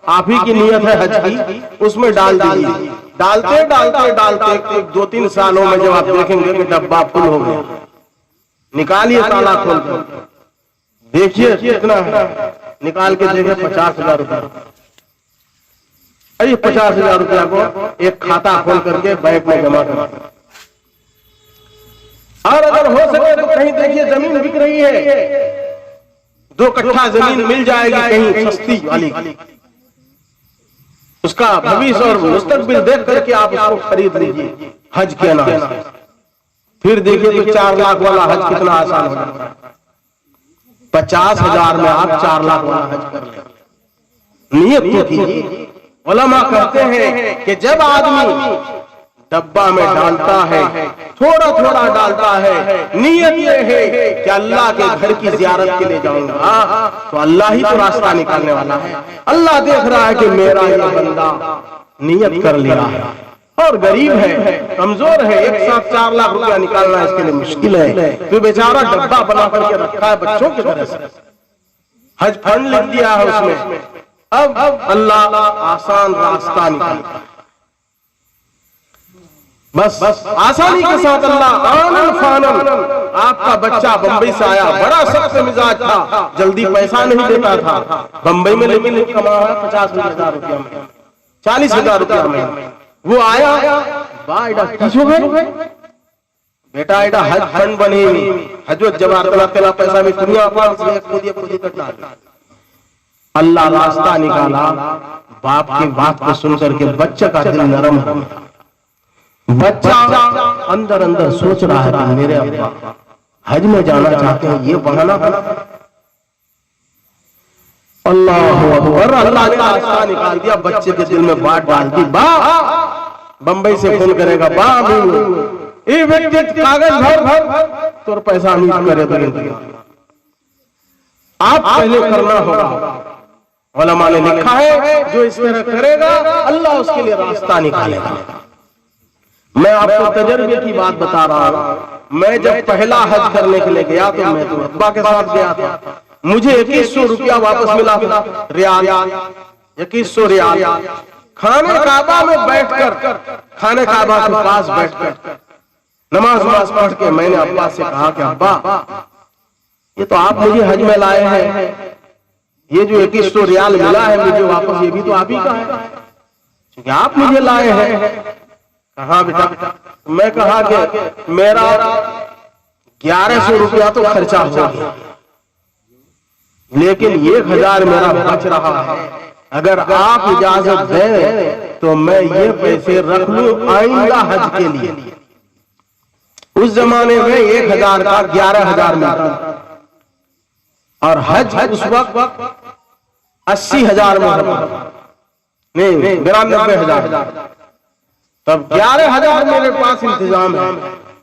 आप ही की नियत है हज की, उसमें डाल दीजिए। डालते डालते डालते 2-3 सालों में जब आप देखेंगे कि डब्बा फुल हो गया, निकालिए ताला खोल कर, देखिए कितना है, निकाल के देखे 50,000 रुपया। अरे 50,000 रुपया को एक खाता खोल करके बैंक में जमा कर। और अगर हो सके तो कहीं देखिए जमीन बिक रही है, 2 कट्ठा जमीन मिल जाएगी कहीं सस्ती वाली, उसका भविष्य और मुस्तकबिल देख करके आप उसको खरीद लीजिए हज के नाम से। फिर देखिए तो 4 लाख वाला हज कितना आसान हो जाता है। 50,000 में आप 4 लाख वाला हज कर ले, नियत तो कीजिए। उलमा कहते हैं कि जब आदमी डब्बा में डालता है, थोड़ा थोड़ा डालता है, नियत ये है कि अल्लाह के घर की जियारत के लिए जाऊंगा, तो अल्लाह ही तो रास्ता निकालने वाला है। अल्लाह देख रहा है कि मेरा ये बंदा नियत कर लिया है और गरीब है, कमजोर है, एक साथ 4 लाख रुपया निकालना इसके लिए मुश्किल है, तो बेचारा डब्बा बना करके रखा है बच्चों की तरह से, हज फंड लिख दिया है उसमें। अब अल्लाह आसान रास्ता निकालता है, बस आसानी के साथ अल्लाह आनन फानन। आपका बच्चा बंबई से आया, बड़ा सख्त मिजाज था, जल्दी पैसा नहीं देता था बंबई में, लेकिन कमा 50,000 रुपया में, 40,000 रुपया में। वो आया बेटा एडा हज फंड बनी हजरत जवाब तेला पैसा में दुनिया पर अल्लाह रास्ता निकाला। बाप की बात को सुनकर के बच्चे का दिल नरम हो गया। बच्चा अंदर अंदर सोच रहा है कि मेरे अब्बा हज में जाना चाहते हैं, ये बहाना बना। अल्लाह अकबर, अल्लाह ने रास्ता निकाल दिया, बच्चे के दिल में बात डाल दी। बंबई से फोन करेगा, ये व्यक्ति कागज भर तो पैसा नहीं करे तो आप पहले करना होगा। उलमा ने लिखा है जो इस तरह करेगा अल्लाह उसके लिए रास्ता निकालेगा। मैं आपको तजर्बे की बात बता रहा हूं। मैं जब पहला हज करने के लिए गया तो मैं तो अब्बा के साथ गया था। मुझे 2100 रुपया वापस मिला था, रियाल 2100 रियाल। खाने काबा में बैठकर, खाने काबा के पास बैठकर नमाज पढ़ के मैंने अब्बा से कहा कि अब्बा ये तो आप मुझे हज में लाए हैं, ये जो 2100 रियाल मिला है मुझे वापस, ये भी तो आप ही का है, क्योंकि आप मुझे लाए हैं। कहा बेटा, मैं कहा कि मेरा 1100 रुपया तो खर्चा हो गया, लेकिन 1000 मेरा बच रहा है। अगर आप इजाजत दें तो मैं ये पैसे रख लूं आइंदा हज के लिए। उस जमाने में 1000 का 11,000 मिलता और हज उस वक्त 80,000 में नहीं 92,000। तब 11,000 मेरे पास इंतजाम है।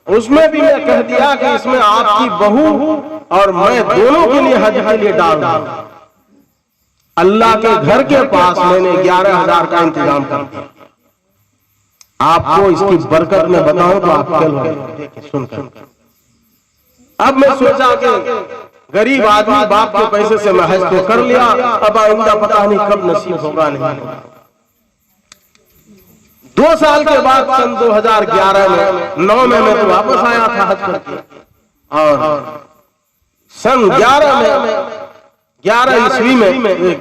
उसमें भी मैं कह दिया कि इसमें आपकी बहू और मैं दोनों के लिए हज के लिए डाल दूं। अल्लाह के घर के पास मैंने 11,000 का इंतजाम कर दिया। आपको इसकी बरकत में बताऊं तो आप कल सुनकर। अब मैं सोचा कि गरीब आदमी बाप के पैसे से मैं हज तो कर लिया, अब आइंदा पता नहीं कब नसीब होगा नहीं होगा। 2 साल के बाद सन 2011 में 9 में मैं तो वापस आया था हज करके, और सन 11 में 11 ईस्वी में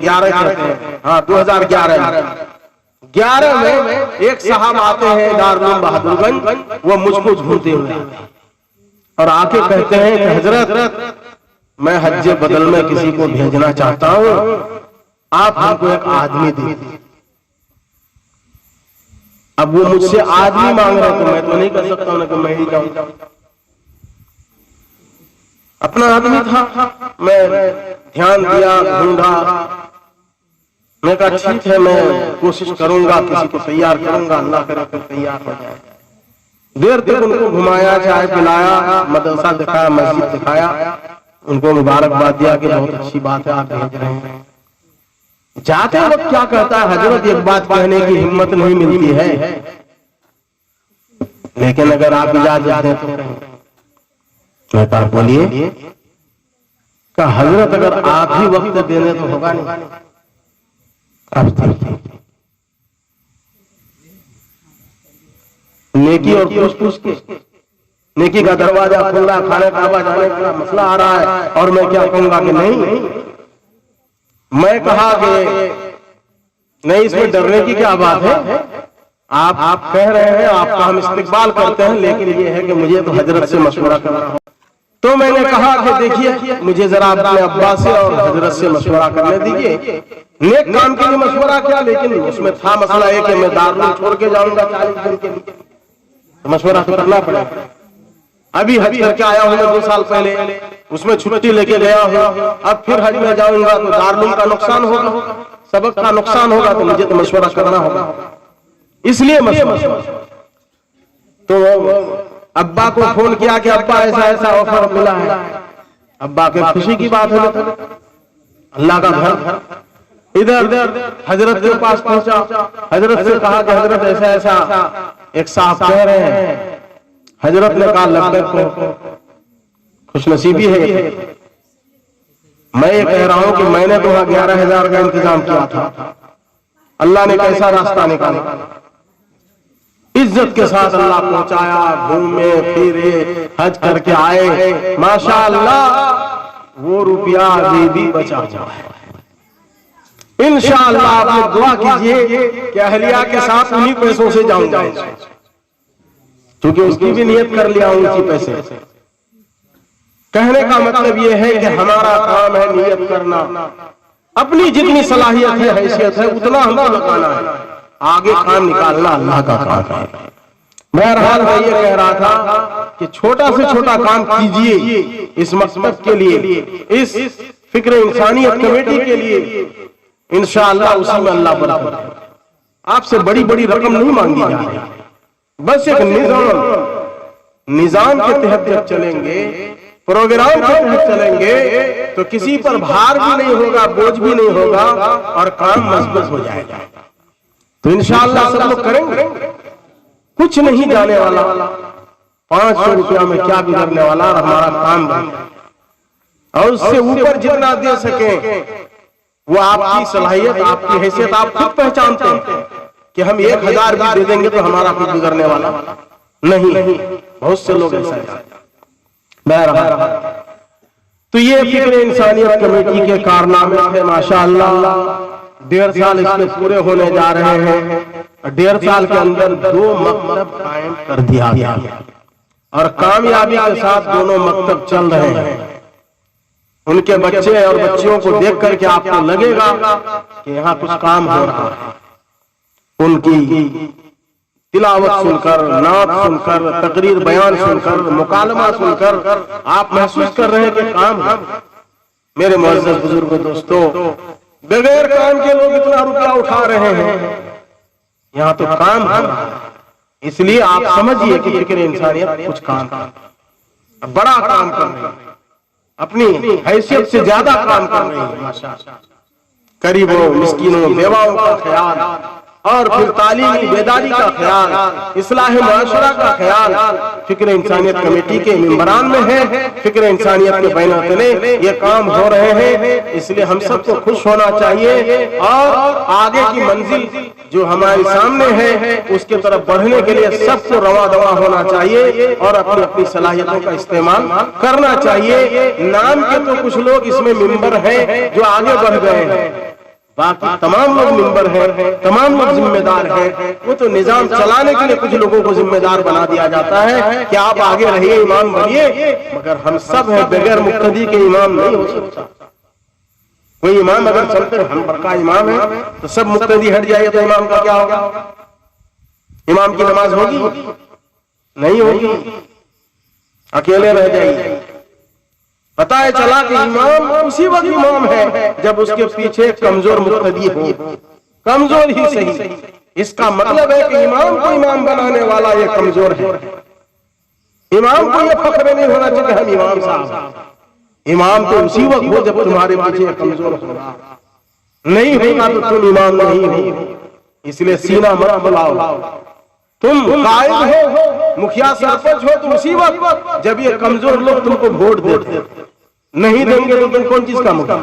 11 कहते हैं, हाँ 2011 में एक साहब आते हैं दारुल बहादुरगंज। वो मुझको ढूंढते हुए और आके कहते हैं कि हजरत मैं हज बदल में किसी को भेजना चाहता हूं, आप हमको एक आदमी दीजिए। अब वो मुझसे आदमी मांग रहे तो मैं तो नहीं कर सकता हूं कि मैं ही जाऊं। अपना आदमी था, मैं ध्यान दिया, ढूंढा, मैं कहा ठीक है मैं कोशिश करूंगा, किसी को तैयार करूंगा, अल्लाह करे फिर तैयार हो जाए। देर तक उनको घुमाया, चाय पिलाया, मदरसा दिखाया, मस्जिद दिखाया, उनको मुबारकबाद दिया कि बहुत अच्छी बात है आप भेज रहे हैं। जाते वक्त क्या कहता है हजरत, एक बात कहने की हिम्मत नहीं मिलती है, लेकिन अगर आप इजाजत दें तो मैं कहा बोलिए। का हजरत अगर आप ही वक्त देने तो होगा नहीं। नेकी और पूछ के नेकी का दरवाजा खुल रहा, खाने काबा जाने का मसला आ रहा है, और मैं क्या कहूंगा कि नहीं। मैं कहा कि नहीं, इसमें डरने की क्या बात है, आप कह रहे हैं, आपका हम इस्तिकबाल करते हैं, लेकिन ये है कि मुझे तो हजरत से मशवरा करना हो। तो मैंने कहा कि देखिए, मुझे जरा अपने अब्बा से और हजरत से मशवरा करने दीजिए। नेक काम के लिए मशवरा किया, लेकिन उसमें था मसला है कि मैं दारुल छोड़ के जाऊंगा 40 दिन के लिए, तो मशवरा तो करना पड़ेगा। अभी हज करके आया हूं मैं 2 साल पहले, उसमें छुट्टी लेके गया हूं, अब फिर हज में जाऊंगा तो दारुल का नुकसान होगा, सबक का नुकसान होगा, तो मुझे तो मशवरा करना होगा। इसलिए मशवरा। तो अब्बा को फोन किया कि अब्बा ऐसा ऐसा ऑफर मिला है। अब्बा के खुशी की बात है, अल्लाह का घर। इधर हजरत के पास पहुंचा, हजरत से कहा कि हजरत ऐसा ऐसा एक साहब कह रहे हैं। हजरत ने कहा लब्बैक को, खुशनसीबी है। मैं ये कह रहा हूं कि मैंने तो 11,000 का इंतजाम किया था, अल्लाह ने कैसा रास्ता निकाला, इज्जत के साथ अल्लाह पहुंचाया, घूमे फिरे हज करके आए, माशाअल्लाह। वो रुपया अभी भी बचा हुआ है। इंशाअल्लाह आप दुआ कीजिए कि अहलिया के साथ उन्हीं पैसों से जाऊंगा, क्योंकि उसकी भी नियत कर लिया उसी पैसे। कहने का मतलब यह है कि हमारा काम है नियत करना, अपनी जितनी सलाहियत है, हैसियत है, उतना हमको लगाना है, आगे काम निकालना अल्लाह का काम है। बहरहाल मैं ये कह रहा था कि छोटा से छोटा काम कीजिए इस मकसद के लिए, इस फिक्र इंसानियत कमेटी के लिए, इंशाअल्लाह उसी में अल्लाह बरकत। आपसे बड़ी बड़ी रकम नहीं मांगी जा रही, बस एक निजाम के तहत जब चलेंगे, प्रोग्राम के तहत चलेंगे, तो किसी पर भार भी नहीं होगा, बोझ भी नहीं होगा, और काम मजबूत हो जाएगा। तो इंशाअल्लाह सब लोग करेंगे, कुछ नहीं जाने वाला, 500 रुपया में क्या बिगड़ने वाला, और हमारा काम बन। और उससे ऊपर जितना दे सके वो आपकी सलाहियत, आपकी हैसियत, आप खुद पहचानते हैं कि हम 1000 भी दे देंगे तो हमारा कुछ बिगड़ने वाला नहीं। बहुत से लोग ऐसा बहरहाल। तो ये फिक्र इंसानियत कमेटी के कारनामे थे माशाअल्लाह। 1.5 साल इसमें पूरे होने जा रहे हैं, 1.5 साल के अंदर 2 मकतब कायम कर दिया गया, और कामयाबी के साथ दोनों मकतब चल रहे हैं। उनके बच्चे और बच्चियों को देख करके आपको लगेगा कि यहाँ कुछ काम हो रहा है। उनकी तिलावत सुनकर, नात सुनकर, तकरीर बयान सुनकर, मुकालमा सुनकर आप महसूस कर रहे हैं कि काम है। मेरे मुअज़्ज़ज़ बुजुर्ग दोस्तों, बगैर काम के लोग इतना रुपया उठा रहे हैं, यहाँ तो काम है। इसलिए आप समझिए कि फिक्र इंसानियत कुछ काम बड़ा काम कर रही है, अपनी हैसियत से ज्यादा काम कर रही है माशाअल्लाह। गरीबों, मिस्कीनों, बेवाओं का ख्याल, और फिर तालीमी बेदारी का ख्याल, इस्लाह मुआशरा का ख्याल फिक्र इंसानियत कमेटी के मेंबरान में है। फिक्र इंसानियत के बैन तले ये काम हो रहे हैं, इसलिए हम सबको खुश होना चाहिए, और आगे की मंजिल जो हमारे सामने है उसके तरफ बढ़ने के लिए सबको रवा दवा होना चाहिए, और अपनी अपनी सलाहियतों का इस्तेमाल करना चाहिए। नाम के तो कुछ लोग इसमें मेंबर हैं जो आगे बढ़ गए हैं, बाकी तमाम लोग मेंबर हैं, तमाम लोग जिम्मेदार हैं। वो तो निजाम चलाने के लिए कुछ लोगों को जिम्मेदार बना दिया जाता है कि आप आगे रहिए, इमाम बनिए, मगर हम सब हैं, बगैर मुक्तदी के इमाम नहीं हो सकता। कोई इमाम अगर चलते हम पर का इमाम है तो सब मुक्तदी हट जाए तो इमाम का क्या होगा? इमाम की नमाज होगी? नहीं होगी, अकेले रह जाएगी। पता है चला कि इमाम उसी वक्त इमाम है जब उसके पीछे कमजोर मुक्तदी हो, कमजोर ही सही। इसका मतलब है कि इमाम को इमाम बनाने वाला ये कमजोर है। इमाम को ये फख्र नहीं होना चाहिए हम इमाम साहब। इमाम तो उसी वक्त हो जब तुम्हारे पीछे कमजोर होगा, नहीं होगा तो तुम इमाम नहीं हो। इसलिए सीना मत बुलाओ। तुम कायद हो, मुखिया सरपंच हो, तो उसी वक्त जब ये कमजोर लोग तुमको वोट देते, नहीं देंगे तो तुम कौन चीज का मुखिया,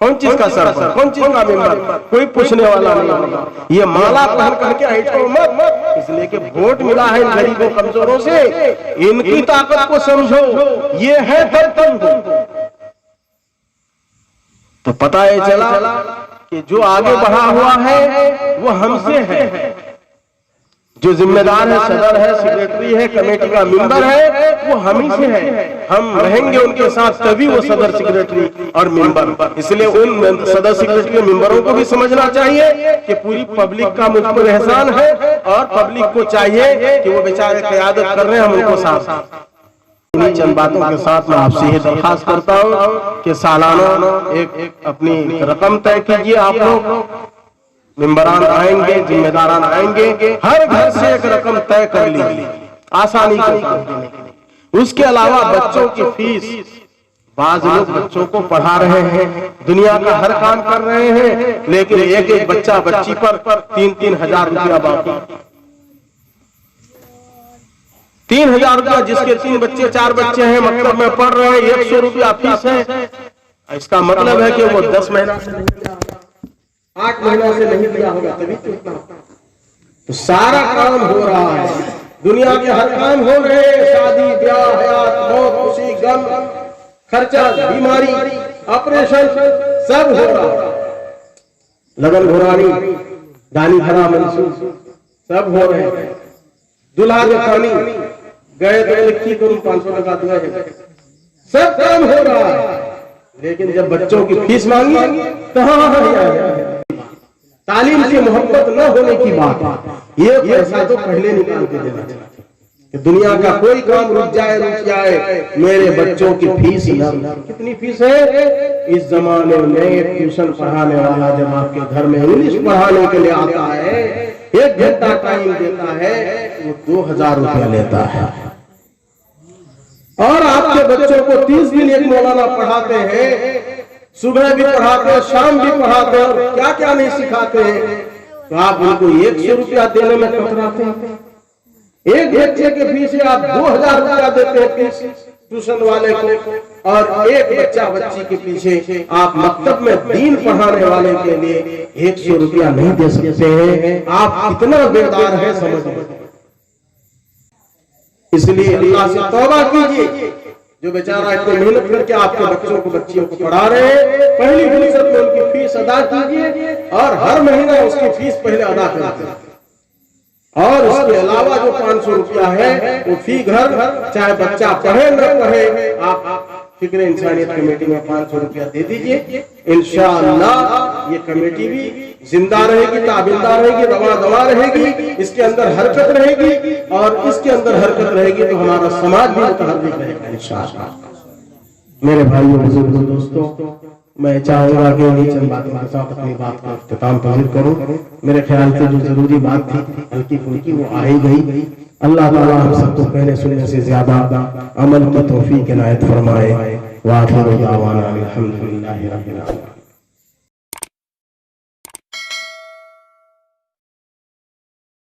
कौन चीज का सरपंच, कौन चीज का मेंबर, कोई पूछने वाला नहीं होगा। ये माला पहन करके ऐठो मत, इसलिए कि वोट मिला है गरीबों कमजोरों से, इनकी ताकत को समझो, ये है तब तुम। तो पता है चला कि जो आगे बढ़ा हुआ है वो हमसे है, जो जिम्मेदार है, सदर है, सेक्रेटरी है, कमेटी का मेंबर है, वो हम ही से है। हम रहेंगे उनके साथ तभी वो सदर, सेक्रेटरी और मेंबर। इसलिए उन सदर, सेक्रेटरी, मेंबरों को भी समझना चाहिए कि पूरी पब्लिक का मुझ पर एहसान है और पब्लिक को चाहिए कि वो बेचारे क़यादत कर रहे हैं, हम उनको साथ। इन्हीं चंद बातों के साथ मैं आपसे ये दरखास्त करता हूँ कि सालाना एक अपनी रकम तय कीजिए। आप लोग मेंबरान आएंगे, जिम्मेदारान आएंगे, हर घर से एक रकम तय कर लीजिए, आसानी के साथ। उसके अलावा बच्चों की फीस, बाज लोग बच्चों को पढ़ा रहे हैं, दुनिया का हर काम कर रहे हैं, लेकिन एक एक बच्चा बच्ची पर 3-3 हजार रुपया बाकी। 3,000 रुपया, जिसके 3 बच्चे 4 बच्चे हैं, मकतब में पढ़ रहे हैं, 100 रुपया फीस है। इसका मतलब है कि वो 10 महीना से नहीं दिया, 8 महीना से नहीं दिया होगा, तभी तो सारा काम हो रहा है। दुनिया के हर काम हो रहे हैं, शादी, ब्याह, हयात, मौत, खुशी, गम, खर्चा, बीमारी, ऑपरेशन, सब हो रहा है। लगन घुरानी, दानी भरा मंसूर, सब हो रहे हैं। दुल्हा जखानी गए तो लिखी करूं 500 टका दुआ है, सब काम हो रहा है। लेकिन जब बच्चों की फीस मांगी तो तालीम से मोहब्बत न होने की बात, ये पैसा तो पहले निकाल के देना चाहिए। दुनिया का कोई काम रुक जाए, मेरे बच्चों की फीस न। कितनी फीस है इस जमाने में? ट्यूशन पढ़ाने वाला जब आपके घर में इंग्लिश पढ़ाने के लिए आता है, 1 घंटा टाइम देता है, वो 2000 रुपया लेता है। और आपके बच्चों को 30 दिन एक मौलाना पढ़ाते हैं, सुबह भी पढ़ाते हैं, शाम भी पढ़ाते हैं, और क्या क्या नहीं सिखाते हैं। तो आप उनको 100 रुपया देने में कतराते हैं। एक बच्चे के फीस से आप 2000 रुपया देते हैं फीस ट्यूशन वाले को, और एक बच्चा बच्ची के पीछे आप मकतब में दीन पढ़ाने वाले के लिए 100 रुपया नहीं दे सकते हैं। आप कितना बेदार है समझ। इसलिए अल्लाह से तौबा कीजिए, जो बेचारा इतनी मेहनत करके आपके बच्चों को, बच्चियों को पढ़ा रहे हैं, पहली फीसद में उनकी फीस अदा कीजिए और हर महीना उसकी फीस पहले अदा करिए। और उसके अलावा जो 500 रुपया है वो फी घर, चाहे बच्चा पढ़े न पढ़े, आप फिक्र इंसानियत कमेटी में 500 रुपया दे दीजिए। इंशाअल्लाह ये कमेटी भी जिंदा रहेगी, ताबिंदार रहेगी, रवा दवा रहेगी, इसके अंदर हरकत रहेगी, और इसके अंदर हरकत रहेगी तो हमारा समाज भी मुतहर्रिक रहेगा इंशाअल्लाह। मेरे भाइयों, बुजुर्गों, दोस्तों, मैं चाहूंगा कि इन्हीं चंद बातों के साथ अपनी बात का इख्तिताम पजीर करूं। मेरे ख्याल से जो जरूरी बात थी हल्की फुल्की वो आ ही गई। अल्लाह ताला हम सबको कहने सुनने से ज्यादा अमल की तौफीक इनायत फरमाए। व आखिर दावाना अल्हम्दुलिल्लाहि रब्बिल आलमीन।